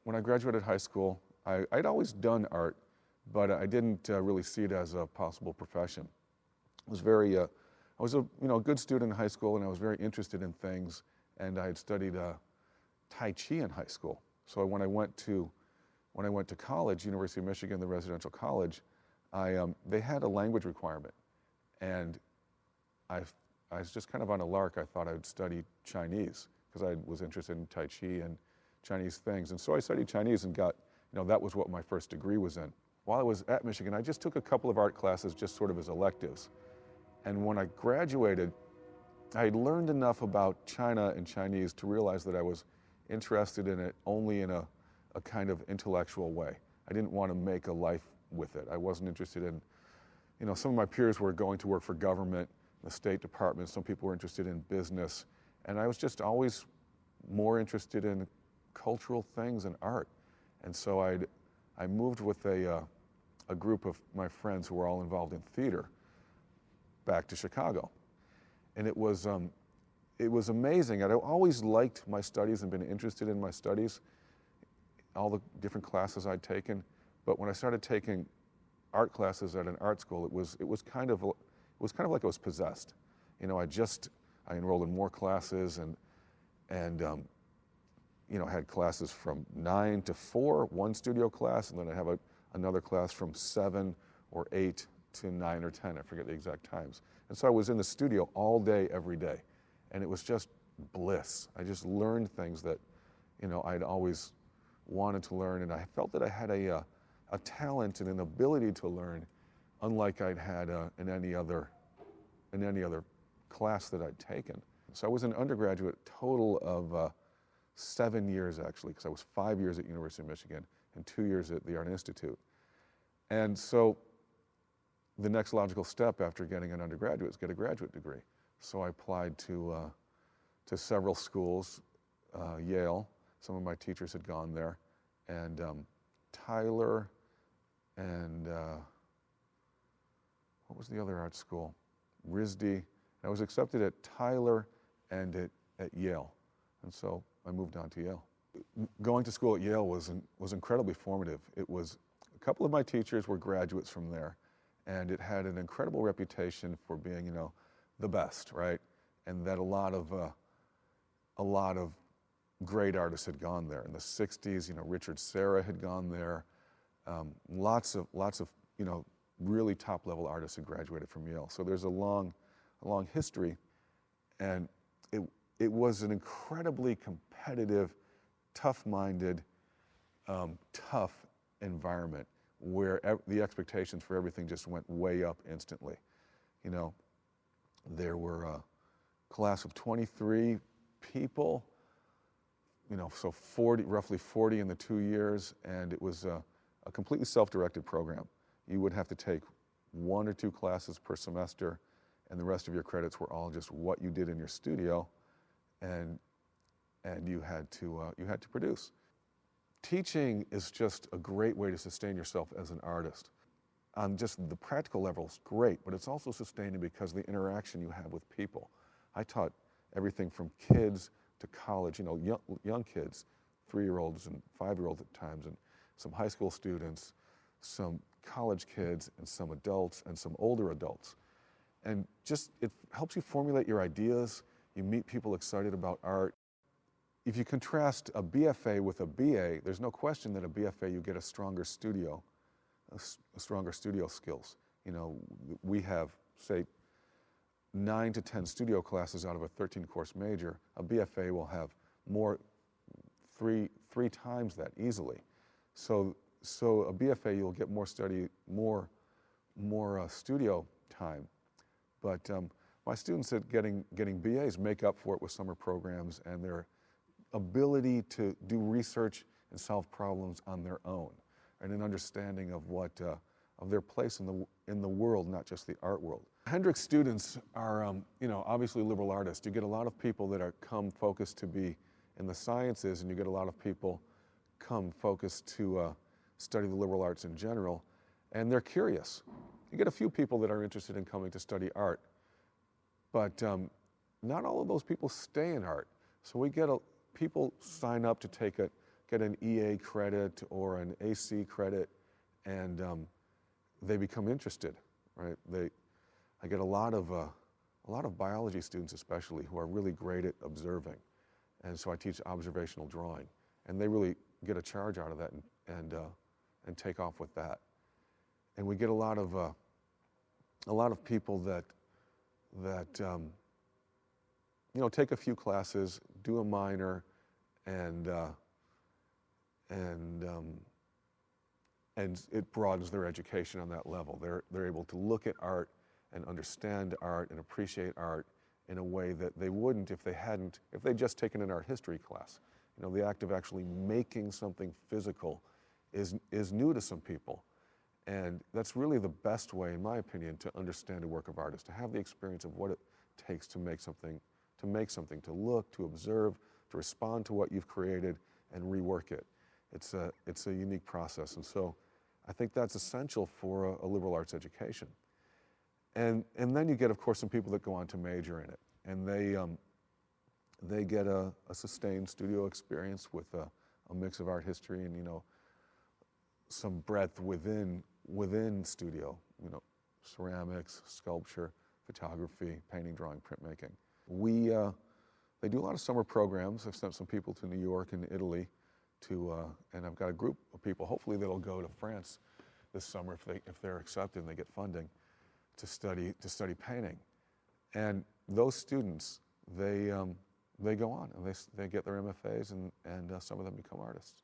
When I graduated high school, I'd always done art, but I didn't really see it as a possible profession. I was a good student in high school, and I was very interested in things, and I had studied Tai Chi in high school. So when I went to college, University of Michigan, the residential college, they had a language requirement, and I, I was just kind of on a lark. I thought I would study Chinese because I was interested in Tai Chi and Chinese things. And so I studied Chinese and that was what my first degree was in. While I was at Michigan, I just took a couple of art classes just sort of as electives. And when I graduated, I had learned enough about China and Chinese to realize that I was interested in it only in a kind of intellectual way. I didn't want to make a life with it. I wasn't interested in, some of my peers were going to work for government, the State Department, some people were interested in business, and I was just always more interested in cultural things and art. And so I moved with a group of my friends who were all involved in theater back to Chicago. And it was amazing. I'd always liked my studies and been interested in my studies, all the different classes I'd taken. But when I started taking art classes at an art school, it was kind of like I was possessed. I enrolled in more classes and had classes from 9 to 4, one studio class, and then I have another class from 7 or 8 to 9 or 10. I forget the exact times. And so I was in the studio all day, every day, and it was just bliss. I just learned things that, I'd always wanted to learn, and I felt that I had a talent and an ability to learn, unlike I'd had in any other class that I'd taken. So I was an undergraduate total of 7 years, actually, because I was 5 years at University of Michigan and 2 years at the Art Institute. And so the next logical step after getting an undergraduate is get a graduate degree. So I applied to several schools, Yale. Some of my teachers had gone there, and Tyler, and what was the other art school? RISD. I was accepted at Tyler and at Yale, and so I moved on to Yale. Going to school at Yale was incredibly formative. It was a couple of my teachers were graduates from there, and it had an incredible reputation for being, the best, right? And that a lot of great artists had gone there. In the 60s, Richard Serra had gone there. Lots of really top-level artists had graduated from Yale. So there's a long history, and it was an incredibly competitive, tough-minded, tough environment where the expectations for everything just went way up instantly. There were a class of 23 people, so roughly 40 in the 2 years, and it was a completely self-directed program. You would have to take 1 or 2 classes per semester, and the rest of your credits were all just what you did in your studio, and you had to produce. Teaching is just a great way to sustain yourself as an artist. On just the practical level, it's great, but it's also sustaining because of the interaction you have with people. I taught everything from kids to college, young kids, 3-year-olds and 5-year-olds at times, and some high school students, some college kids, and some adults, and some older adults. And it helps you formulate your ideas. You meet people excited about art. If you contrast a BFA with a BA, there's no question that a BFA you get a stronger studio skills. We have, say, 9 to 10 studio classes out of a 13-course major. A BFA will have three times that easily. So a BFA, you'll get more studio time. But my students at getting BAs make up for it with summer programs and their ability to do research and solve problems on their own, and an understanding of of their place in the world, not just the art world. Hendrix students are, obviously liberal artists. You get a lot of people that come focused to be in the sciences, and you get a lot of people come focused to study the liberal arts in general, and they're curious. You get a few people that are interested in coming to study art, but not all of those people stay in art. So we get people sign up to take get an EA credit or an AC credit, and they become interested, right? I get a lot of biology students especially who are really great at observing, and so I teach observational drawing, and they really get a charge out of that and take off with that. And we get a lot of people that take a few classes, do a minor, and it broadens their education on that level. They're able to look at art and understand art and appreciate art in a way that they wouldn't if they'd just taken an art history class. The act of actually making something physical is new to some people. And that's really the best way, in my opinion, to understand a work of art, is to have the experience of what it takes to make something, to look, to observe, to respond to what you've created and rework it. It's a unique process. And so I think that's essential for a liberal arts education. And then you get, of course, some people that go on to major in it. And they get a sustained studio experience with a mix of art history and, some breadth within studio, ceramics, sculpture, photography, painting, drawing, printmaking. They do a lot of summer programs. I've sent some people to New York and Italy and I've got a group of people, hopefully that'll go to France this summer if they're accepted and they get funding to study painting. And those students, they go on and they get their MFAs and some of them become artists.